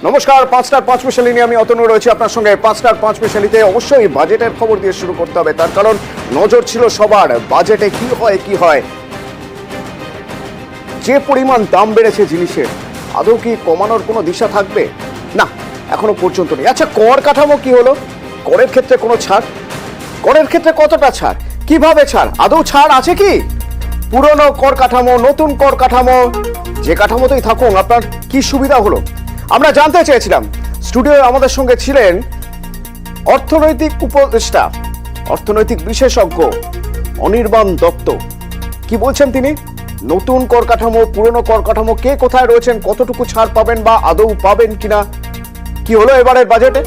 নমস্কার, 5টার 5 মিশালি নিয়ে আমি অতনু রয়েছি আপনার সঙ্গে। 5টার 5 মিশালিতে অবশ্যই বাজেটের খবর দিয়ে শুরু করতে হবে, তার কারণ নজর ছিল সবার বাজেটে কি হয়। যে পরিমাণ দাম বেড়েছে জিনিসের, আদৌ কি কমানোর কোনো দিশা থাকবে? না, এখনো পর্যন্ত নেই। আচ্ছা, কর কাঠামো কি হলো? করের ক্ষেত্রে কোনো ছাড়? করের ক্ষেত্রে কতটা ছাড়, কিভাবে ছাড়, আদৌ ছাড় আছে কি? পুরনো কর কাঠামো, নতুন কর কাঠামো, যে কাঠামোতেই থাকুন আপনার কি সুবিধা হলো আমরা জানতে চেয়েছিলাম। স্টুডিওয়ে আমাদের সঙ্গে ছিলেন অর্থনৈতিক উপদেষ্টা, অর্থনৈতিক বিশেষজ্ঞ অনির্বাণ দত্ত। কি বলছেন তিনি? নতুন কর কাঠামো, পুরনো কর কাঠামো, কে কোথায় রয়েছেন, কতটুকু ছাড় পাবেন বা আদৌ পাবেন কিনা, কি হলো এবারের বাজেটে?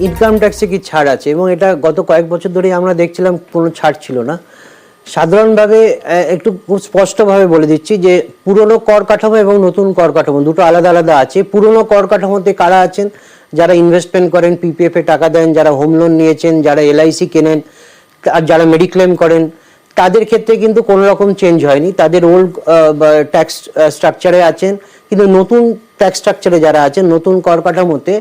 ইনকাম ট্যাক্সে কি ছাড় আছে, এবং এটা গত কয়েক বছর ধরেই আমরা দেখছিলাম কোনো ছাড় ছিল না। সাধারণভাবে একটু খুব স্পষ্টভাবে বলে দিচ্ছি যে পুরনো কর কাঠামো এবং নতুন কর কাঠামো দুটো আলাদা আলাদা আছে। পুরনো কর কাঠামোতে কারা আছেন? যারা ইনভেস্টমেন্ট করেন, পিপিএফ এ টাকা দেন, যারা হোম লোন নিয়েছেন, যারা এলআইসি কেনেন, আর যারা মেডিক্লেম করেন, তাদের ক্ষেত্রে কিন্তু কোনো রকম চেঞ্জ হয়নি। তাদের ওল্ড ট্যাক্স স্ট্রাকচারে আছেন। কিন্তু নতুন ট্যাক্স স্ট্রাকচারে যারা আছেন, নতুন কর কাঠামোতে,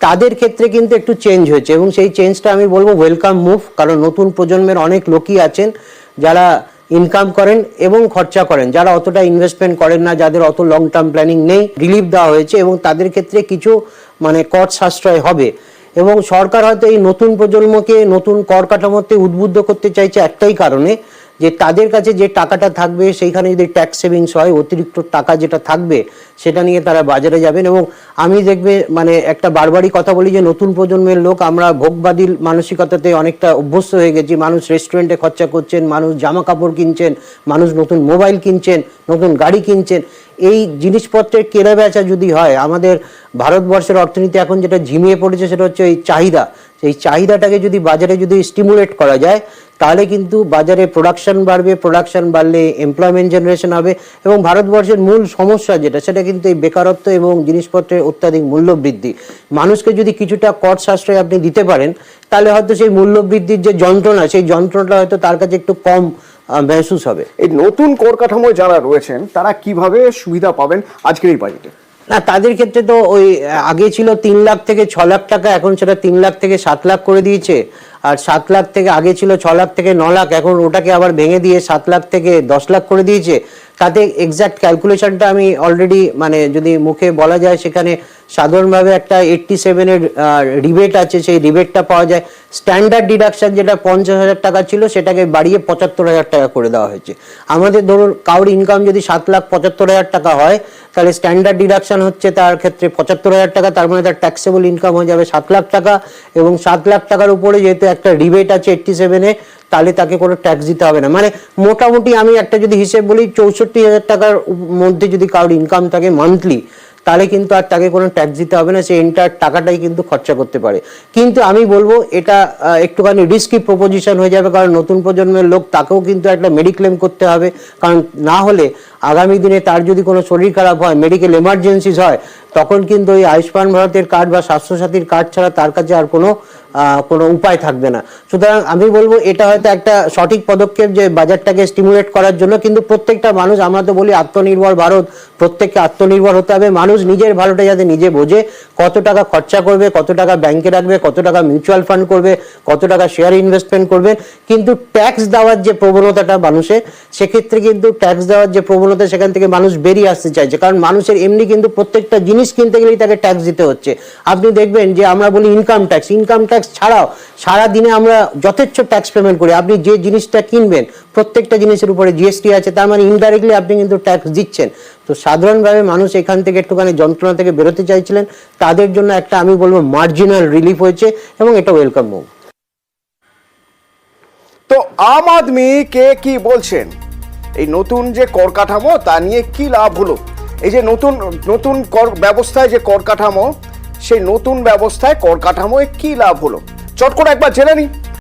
তাদের ক্ষেত্রে কিন্তু একটু চেঞ্জ হয়েছে, এবং সেই চেঞ্জটা আমি বলবো ওয়েলকাম মুভ। কারণ নতুন প্রজন্মের অনেক লোকই আছেন যারা ইনকাম করেন এবং খরচা করেন, যারা অতটা ইনভেস্টমেন্ট করেন না, যাদের অত লং টার্ম প্ল্যানিং নেই, রিলিফ দেওয়া হয়েছে এবং তাদের ক্ষেত্রে কিছু কর সাশ্রয় হবে। এবং সরকার হয়তো এই নতুন প্রজন্মকে নতুন কর কাঠামোতে উদ্বুদ্ধ করতে চাইছে একটাই কারণে, যে তাদের কাছে যে টাকাটা থাকবে সেইখানে যদি ট্যাক্স সেভিংস হয়, অতিরিক্ত টাকা যেটা থাকবে সেটা নিয়ে তারা বাজারে যাবেন। এবং আমি দেখবে একটা বারবারই কথা বলি যে নতুন প্রজন্মের লোক আমরা ভোগবাদী মানসিকতাতে অনেকটা অভ্যস্ত হয়ে গেছি। মানুষ রেস্টুরেন্টে খরচা করছেন, মানুষ জামা কাপড় কিনছেন, মানুষ নতুন মোবাইল কিনছেন, নতুন গাড়ি কিনছেন। এই জিনিসপত্রের কেনা বেচা যদি হয়, আমাদের ভারতবর্ষের অর্থনীতি এখন যেটা ঝিমিয়ে পড়েছে সেটা হচ্ছে এই চাহিদা। এই চাহিদাটাকে যদি বাজারে যদি স্টিমুলেট করা যায়, তাহলে কিন্তু বাজারে প্রোডাকশন বাড়বে, প্রোডাকশন বাড়লে এমপ্লয়মেন্ট জেনারেশন হবে। এবং ভারতবর্ষের মূল সমস্যা যেটা, সেটা কিন্তু এই বেকারত্ব এবং জিনিসপত্রের অত্যাধিক মূল্য বৃদ্ধি। মানুষকে যদি কিছুটা কর সাশ্রয় আপনি দিতে পারেন, তাহলে হয়তো সেই মূল্য বৃদ্ধির যে যন্ত্রণা, সেই যন্ত্রণাটা হয়তো তার কাছে একটু কম মেহসুস হবে। এই নতুন কর কাঠামোয় যারা রয়েছেন তারা কিভাবে সুবিধা পাবেন আজকের এই বাজেটে? না, তাদের ক্ষেত্রে তো ওই আগে ছিল 3 লাখ থেকে 6 লাখ টাকা, এখন সেটা 3 লাখ থেকে 7 লাখ করে দিয়েছে। আর 7 লাখ থেকে আগে ছিল 6 লাখ থেকে 9 লাখ, এখন ওটাকে আবার ভেঙে দিয়ে 7 লাখ থেকে 10 লাখ করে দিয়েছে। তাতে এক্সাক্ট ক্যালকুলেশনটা আমি অলরেডি যদি মুখে বলা যায়, সেখানে সাধারণভাবে একটা 87 এর রিবেট আছে, সেই রিবেটটা পাওয়া যায়। স্ট্যান্ডার্ড ডিডাকশন যেটা 50,000 টাকা ছিল, সেটাকে বাড়িয়ে 75,000 টাকা করে দেওয়া হয়েছে। আমাদের ধরুন কারোর ইনকাম যদি 7,75,000 টাকা হয়, তাহলে স্ট্যান্ডার্ড ডিডাকশন হচ্ছে তার ক্ষেত্রে 75,000 টাকা, তার মানে তার ট্যাক্সেবল ইনকাম হয়ে যাবে 7 লাখ টাকা। এবং 7 লাখ টাকার উপরে যেহেতু একটা রিবেট আছে 87 এ, তাহলে তাকে কোনো ট্যাক্স দিতে হবে না। মোটামুটি আমি একটা যদি হিসেব বলি, 64,000 টাকার মধ্যে যদি কারোর ইনকাম থাকে মান্থলি, তাহলে কিন্তু আর তাকে কোনো ট্যাক্স দিতে হবে না, সে এন্টায়ার টাকাটাই কিন্তু খরচা করতে পারে। কিন্তু আমি বলবো এটা একটুখানি রিস্কি প্রপোজিশন হয়ে যাবে, কারণ নতুন প্রজন্মের লোক, তাকেও কিন্তু একটা মেডিক্লেম করতে হবে। কারণ না হলে আগামী দিনে তার যদি কোনো শরীর খারাপ হয়, মেডিকেল এমার্জেন্সিস হয়, তখন কিন্তু ওই আয়ুষ্মান ভারতের কার্ড বা স্বাস্থ্যসাথীর কার্ড ছাড়া তার কাছে আর কোনো উপায় থাকবে না। সুতরাং আমি বলবো এটা হয়তো একটা সঠিক পদক্ষেপ যে বাজারটাকে স্টিমুলেট করার জন্য। কিন্তু প্রত্যেকটা মানুষ, আমরা তো বলি আত্মনির্ভর ভারত, প্রত্যেককে আত্মনির্ভর হতে হবে। মানুষ নিজের ভালোটা যাতে নিজে বোঝে, কত টাকা খরচা করবে, কত টাকা ব্যাংকে রাখবে, কত টাকা মিউচুয়াল ফান্ড করবে, কত টাকা শেয়ার ইনভেস্টমেন্ট করবে। কিন্তু ট্যাক্স দেওয়ার যে প্রবণতাটা মানুষের, সেক্ষেত্রে কিন্তু ট্যাক্স দেওয়ার যে প্রবণতা, সেখান থেকে মানুষ বেরিয়ে আসতে চাইছে। কারণ মানুষের এমনি কিন্তু প্রত্যেকটা জিনিস কিনতে গেলেই তাকে ট্যাক্স দিতে হচ্ছে। আপনি দেখবেন যে আমরা বলি ইনকাম ট্যাক্স ছাড়াও সারাদিনে আমরা যথেচ্ছ ট্যাক্স পেমেন্ট করি। আপনি যে জিনিসটা কিনবেন, প্রত্যেকটা জিনিসের উপরে জিএসটি আছে, তার মানে ইনডাইরেক্টলি আপনি কিন্তু ট্যাক্স দিচ্ছেন। তো সাধারণভাবে মানুষ এখান থেকে একটুখানি যন্ত্রণা থেকে বেরোতে চাইছিলেন, তাদের জন্য একটা আমি বলবো মার্জিনাল রিলিফ হয়েছে, এবং এটা ওয়েলকাম মুভ। তো আম আদমি কে কি বলছেন এই নতুন যে কর কাঠামো, তা নিয়ে কি লাভ হলো? এই যে নতুন কর ব্যবস্থায় যে কর কাঠামো, সেই নতুন ব্যবস্থায় কর কাঠামোয় কি লাভ হলো, চট করে একবার জেনে নিই।